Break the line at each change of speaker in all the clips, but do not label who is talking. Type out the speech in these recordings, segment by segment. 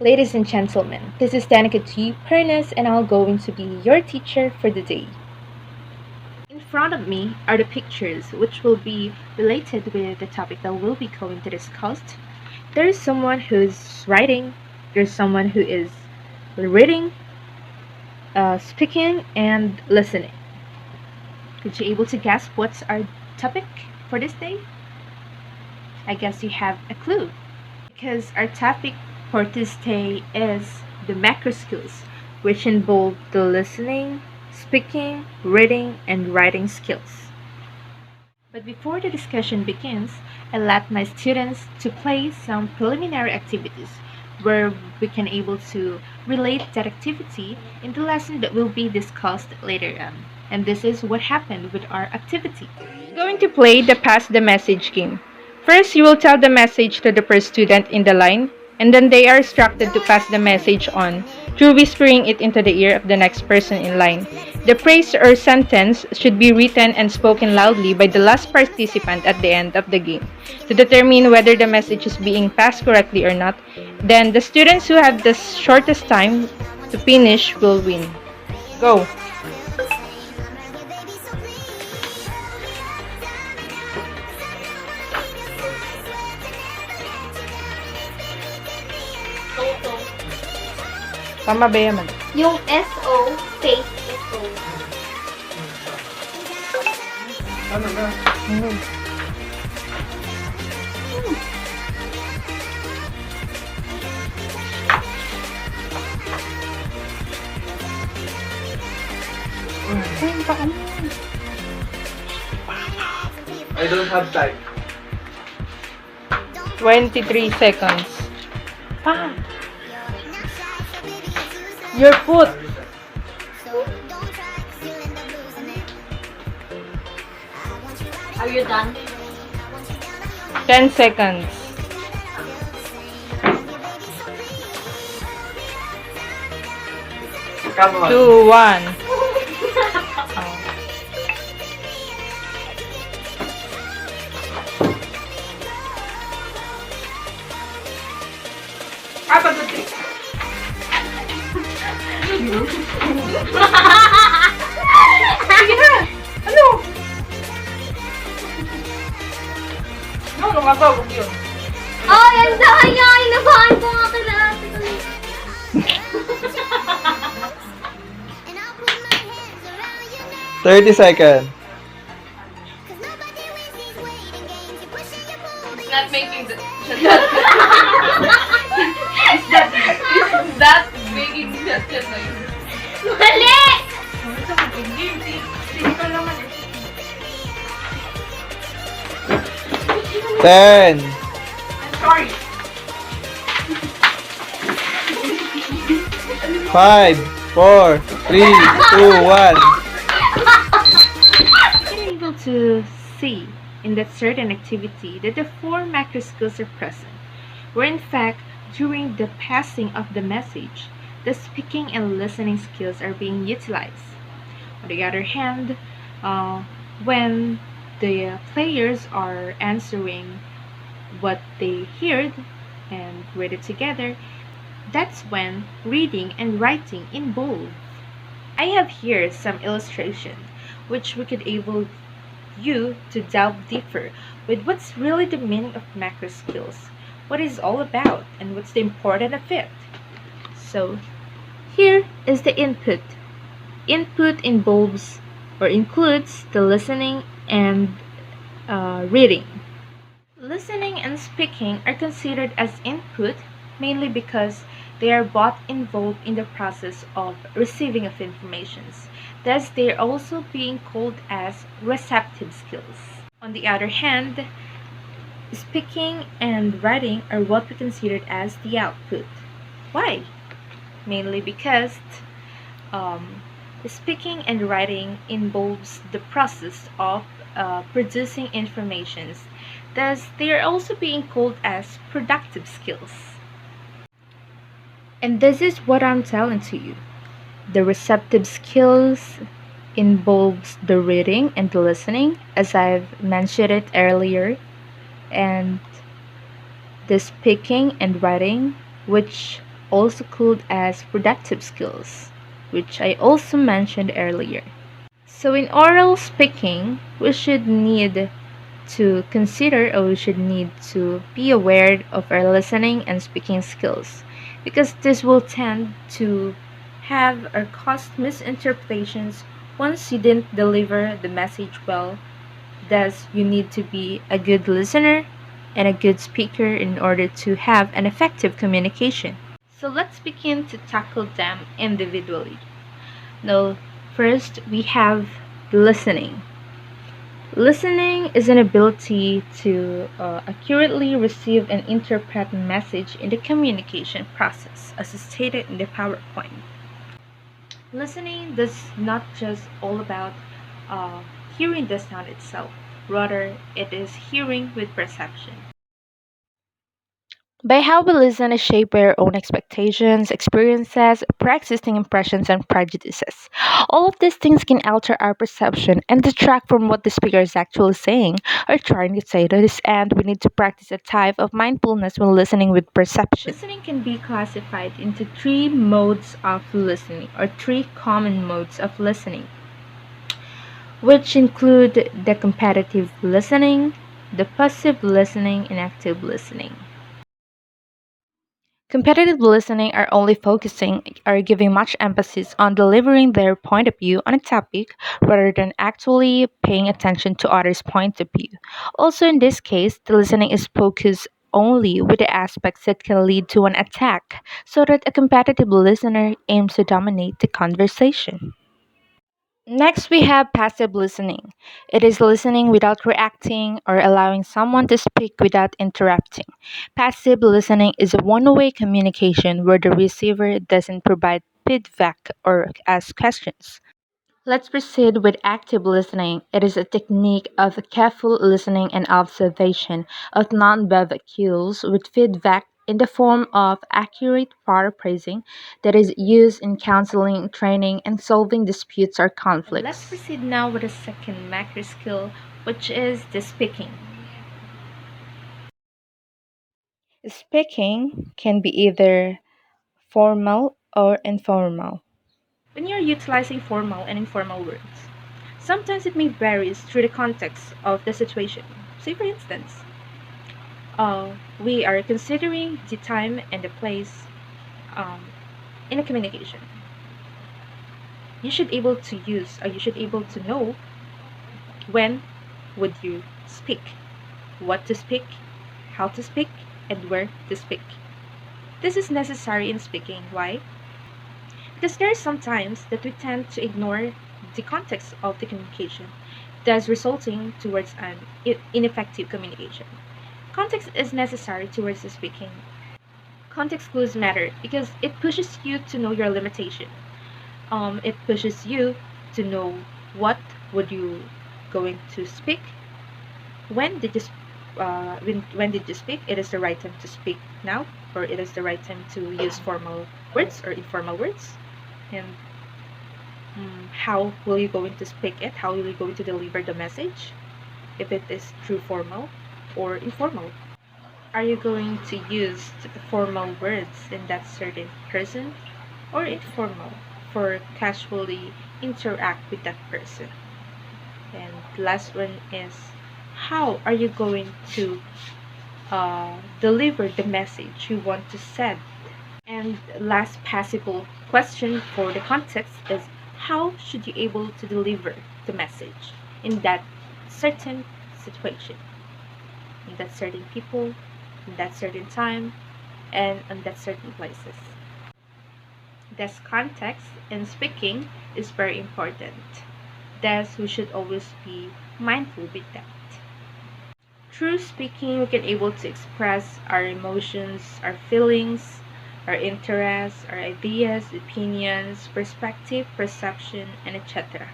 Ladies and gentlemen, this is Danica G. Pernas, and I'm going to be your teacher for the day. In front of me are the pictures which will be related with the topic that we'll be going to discuss. There is someone who's writing, there's someone who is reading, speaking, and listening. Could you able to guess what's our topic for this day? I guess you have a clue. Because our topic for this day is the macro skills, which involve the listening, speaking, reading, and writing skills. But before the discussion begins, I let my students to play some preliminary activities where we can able to relate that activity in the lesson that will be discussed later on. And this is what happened with our activity. Going to play the pass the message game. First, you will tell the message to the first student in the line, and then they are instructed to pass the message on through whispering it into the ear of the next person in line. The phrase or sentence should be written and spoken loudly by the last participant at the end of the game. To determine whether the message is being passed correctly or not, then the students who have the shortest time to finish will win. Go! Tama ba yaman?
Yung SO, space SO.
Ano na? I don't have time.
23 seconds. Pa! Your foot!
Are you done?
10 seconds.
Come on.
2, 1.
Apa tuh? Sige na! Ano? No, lumabog yun.
Oh, yan dahil niya! Inabahan ko nga kila ate ko.
30 seconds.
It's not making the... Is that making such a noise?
Mali!
Ten,
I'm sorry.
5, 4, 3, 2, 1.
You're able to see in that certain activity that the four macro skills are present, where in fact, during the passing of the message, the speaking and listening skills are being utilized. On the other hand, when the players are answering what they heard and read it together, that's when reading and writing involve. I have here some illustration which we could able you to delve deeper with what's really the meaning of macro skills, what it's all about, and what's the importance of it. So here is the input. Input involves or includes the listening and reading. Listening and speaking are considered as input mainly because they are both involved in the process of receiving of informations. Thus, they are also being called as receptive skills. On the other hand, speaking and writing are what we consider as the output. Why? Mainly because speaking and writing involves the process of producing informations. Thus, they are also being called as productive skills. And this is what I'm telling to you. The receptive skills involves the reading and the listening, as I've mentioned it earlier, and the speaking and writing, which also called as productive skills, which I also mentioned earlier. So in oral speaking, we should need to consider, or we should need to be aware of our listening and speaking skills, because this will tend to have or cause misinterpretations once you didn't deliver the message well. Thus, you need to be a good listener and a good speaker in order to have an effective communication. So let's begin to tackle them individually. Now, first we have listening. Listening is an ability to accurately receive and interpret a message in the communication process, as stated in the PowerPoint. Listening does not just all about uh, hearing the sound itself, rather, it is hearing with perception. By how we listen is shaped by our own expectations, experiences, pre-existing impressions, and prejudices. All of these things can alter our perception and detract from what the speaker is actually saying or trying to say. To this end, we need to practice a type of mindfulness when listening with perception. Listening can be classified into three modes of listening, or three common modes of listening, which include the competitive listening, the passive listening, and active listening. Competitive listening are only focusing or giving much emphasis on delivering their point of view on a topic rather than actually paying attention to others' point of view. Also, in this case, the listening is focused only with the aspects that can lead to an attack, so that a competitive listener aims to dominate the conversation. Next, we have passive listening. It is listening without reacting or allowing someone to speak without interrupting. Passive listening is a one way communication where the receiver doesn't provide feedback or ask questions. Let's proceed with active listening. It is a technique of careful listening and observation of nonverbal cues with feedback in the form of accurate paraphrasing that is used in counseling, training, and solving disputes or conflicts. Let's proceed now with the second macro skill, which is the speaking. Speaking can be either formal or informal. When you're utilizing formal and informal words, sometimes it may vary through the context of the situation. Say, for instance, we are considering the time and the place um, in a communication. You should able to use, or you should able to know when would you speak, what to speak, how to speak, and where to speak. This is necessary in speaking. Why? Because there are some times that we tend to ignore the context of the communication, thus resulting towards an ineffective communication. Context is necessary towards the speaking. Context clues matter because it pushes you to know your limitation. It pushes you to know what would you going to speak, when did you when did you speak. It is the right time to speak now, or it is the right time to use formal words or informal words, and how will you going to speak it, how will you going to deliver the message, if it is true formal or informal. Are you going to use the formal words in that certain person, or informal for casually interact with that person? And the last one is, how are you going to deliver the message you want to send? And last possible question for the context is, how should you able to deliver the message in that certain situation, in that certain people, in that certain time, and in that certain places. Thus, context in speaking is very important. Thus, we should always be mindful with that. Through speaking, we can able to express our emotions, our feelings, our interests, our ideas, opinions, perspective, perception, and etc.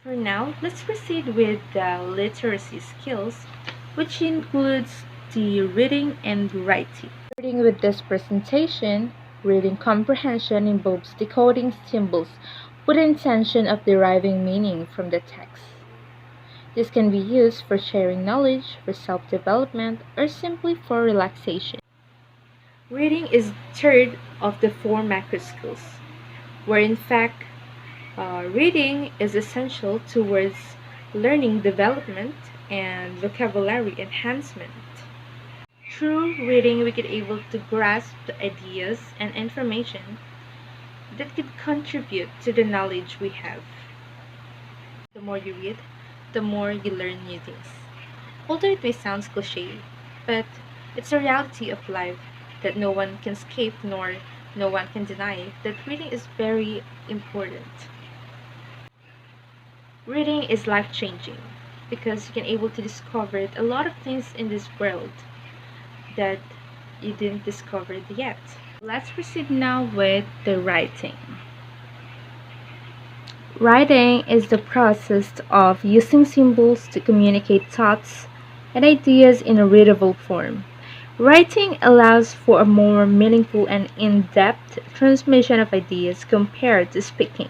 For now, let's proceed with the literacy skills, which includes the reading and writing. Starting with this presentation, reading comprehension involves decoding symbols with the intention of deriving meaning from the text. This can be used for sharing knowledge, for self development, or simply for relaxation. Reading is third of the four macro skills, where in fact reading is essential towards learning development and vocabulary enhancement. Through reading, we get able to grasp the ideas and information that could contribute to the knowledge we have. The more you read, the more you learn new things. Although it may sound cliche, but it's a reality of life that no one can escape nor no one can deny that reading is very important. Reading is life changing because you can able to discover a lot of things in this world that you didn't discover yet. Let's proceed now with the writing. Writing is the process of using symbols to communicate thoughts and ideas in a readable form. Writing allows for a more meaningful and in-depth transmission of ideas compared to speaking.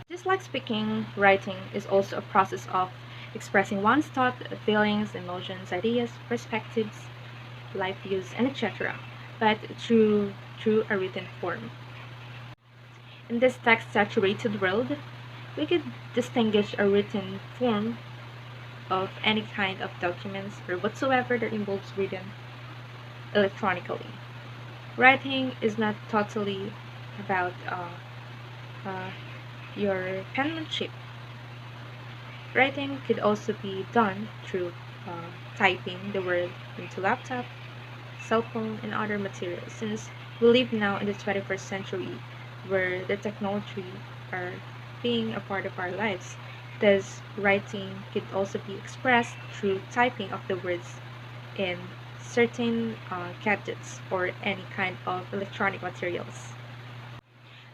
Just like speaking, writing is also a process of expressing one's thoughts, feelings, emotions, ideas, perspectives, life views, and etc., but through a written form. In this text-saturated world, we could distinguish a written form of any kind of documents or whatsoever that involves written electronically. Writing is not totally about uh, your penmanship. Writing could also be done through typing the word into laptop, cell phone, and other materials. Since we live now in the 21st century, where the technology are being a part of our lives, thus writing could also be expressed through typing of the words in certain gadgets or any kind of electronic materials.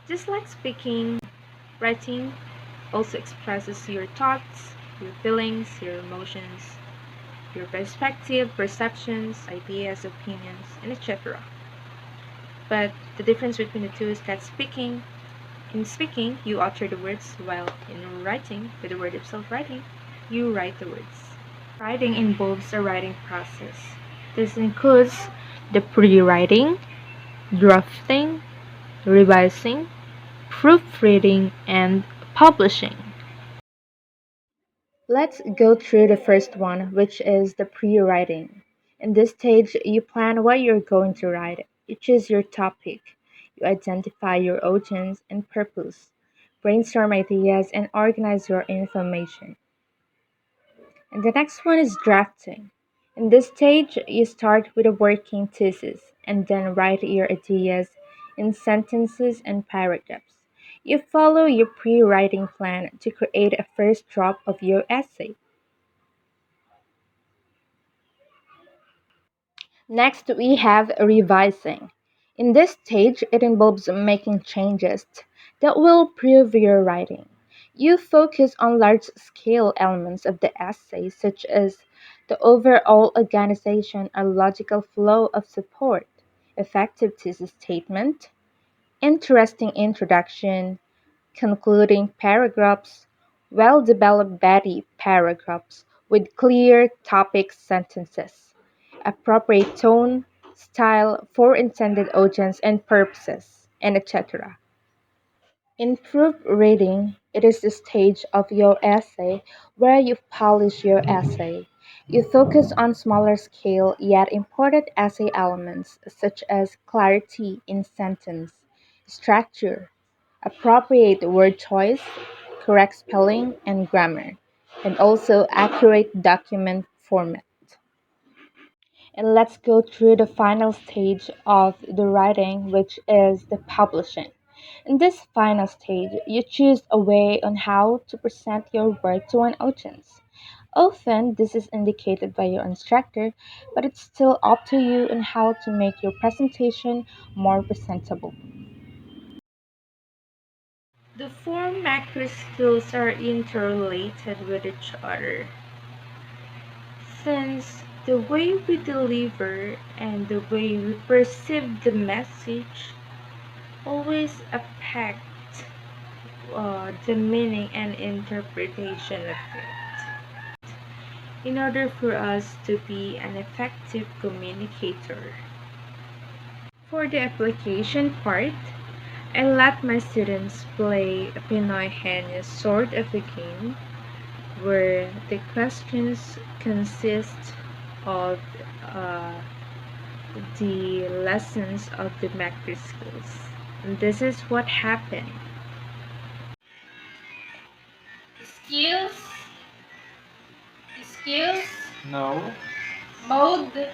Just like speaking, writing also expresses your thoughts, your feelings, your emotions, your perspective, perceptions, ideas, opinions, and etc. But the difference between the two is that in speaking, you utter the words, while in writing, with the word itself writing, you write the words. Writing involves a writing process. This includes the pre-writing, drafting, revising, proofreading, and publishing. Let's go through the first one, which is the pre-writing. In this stage, you plan what you're going to write. You choose your topic. You identify your audience and purpose. Brainstorm ideas and organize your information. And the next one is drafting. In this stage, you start with a working thesis and then write your ideas in sentences and paragraphs. You follow your pre writing plan to create a first draft of your essay. Next, we have revising. In this stage, it involves making changes that will improve your writing. You focus on large scale elements of the essay, such as the overall organization or logical flow of support, effective thesis statement, interesting introduction, concluding paragraphs, well developed body paragraphs with clear topic sentences, appropriate tone, style for intended audience and purposes, and etc. In proofreading, it is the stage of your essay where you polish your essay. You focus on smaller scale yet important essay elements such as clarity in sentence, structure, appropriate word choice, correct spelling and grammar, and also accurate document format. And let's go through the final stage of the writing, which is the publishing. In this final stage, you choose a way on how to present your work to an audience. Often, this is indicated by your instructor, but it's still up to you on how to make your presentation more presentable. The four macro skills are interrelated with each other, since the way we deliver and the way we perceive the message always affect the meaning and interpretation of it. In order for us to be an effective communicator, For the application part, I let my students play a Pinoy Henyo sort of a game where the questions consist of uh, the lessons of the macro skills. And this is what happened.
Skills. Skills.
No.
Mode.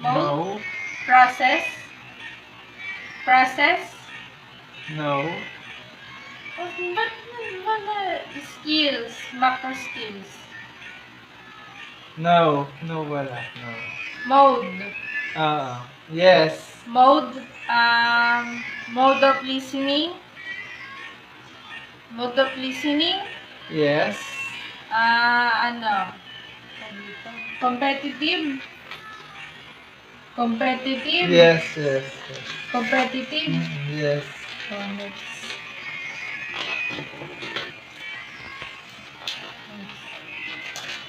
No.
Process. Process.
No.
Ba't mga skills? Macro skills.
No. No, wala. No.
Mode.
Yes.
Mode. Mode of listening. Mode of listening.
Yes.
Ano? Competitive. Competitive.
Yes, yes, yes.
Competitive.
Yes.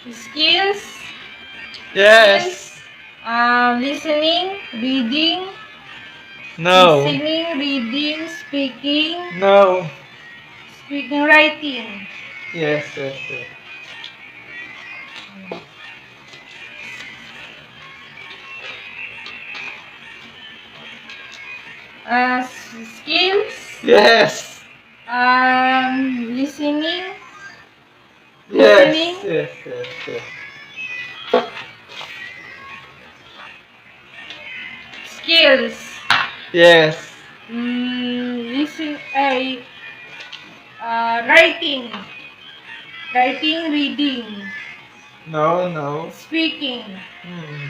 Skills.
Yes.
Listening, reading,
No.
listening, reading, speaking,
No.
writing.
Yes, yes, yes.
Skills,
Yes.
listening,
Yes.
Listening.
Yes, yes, yes.
skills,
Yes.
writing, reading,
No, no.
speaking,
Hmm.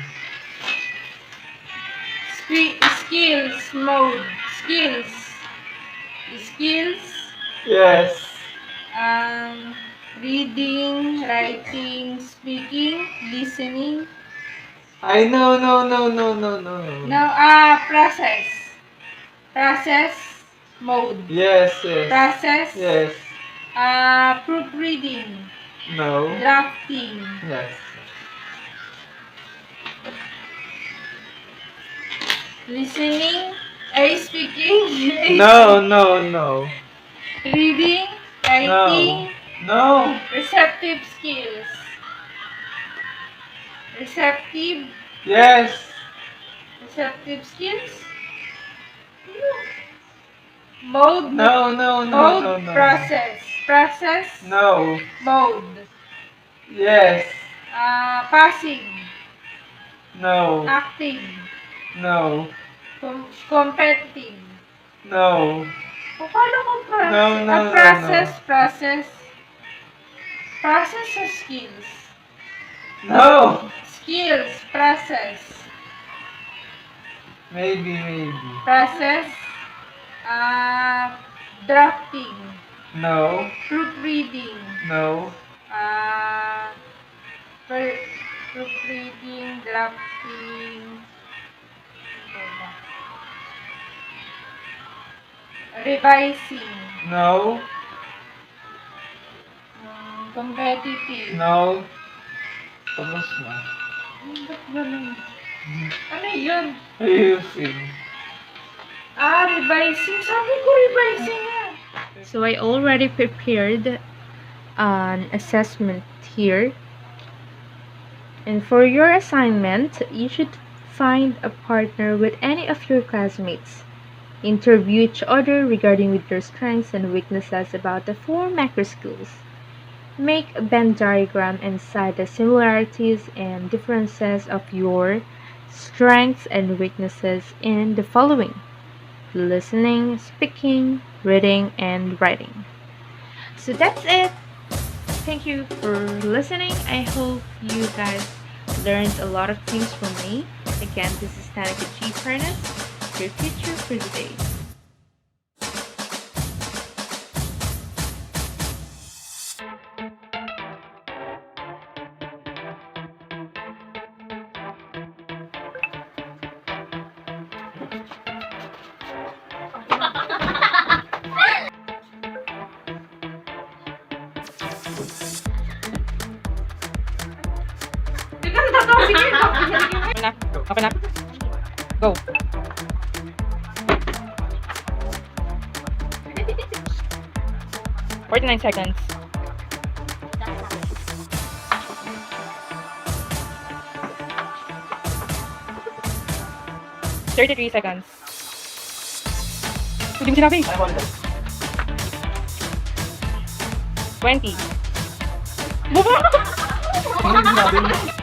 skills, mode, skills,
Yes.
reading, writing, speaking, listening.
I know, no, no, no, no, no.
Now, process, mode,
Yes, yes.
process,
Yes.
proofreading,
No.
drafting,
Yes.
listening, speaking,
No, no, no.
reading,
No.
writing,
No.
receptive skills, receptive
Yes.
skills, mode,
No, no, no,
mode,
no, no.
process,
No.
mode,
Yes.
passing,
No.
acting,
No.
competitive.
No.
Paano kung process?
No, no, no,
Process or skills?
No.
Skills, process.
Maybe.
Process, drafting,
No.
proofreading,
No.
proofreading, drafting, revising,
No.
competitive.
No. Tapos na.
Ba't ganun? Ano yun?
Ayusin.
Revising. Sabi ko revising nga.
So I already prepared an assessment here. And for your assignment, you should find a partner with any of your classmates. Interview each other regarding with their strengths and weaknesses about the 4 macro skills. Make a Venn diagram and cite the similarities and differences of your strengths and weaknesses in the following: listening, speaking, reading, and writing. So that's it. Thank you for listening. I hope you guys learned a lot of things from me. Again, this is Tanika G. Furnace, your teacher for the day.
Sige, tatawa. Sige,
Open up. Go. 49 seconds. 33 seconds. Hindi mo sinabi. 20. Baba!
Ano yung sinabi mo?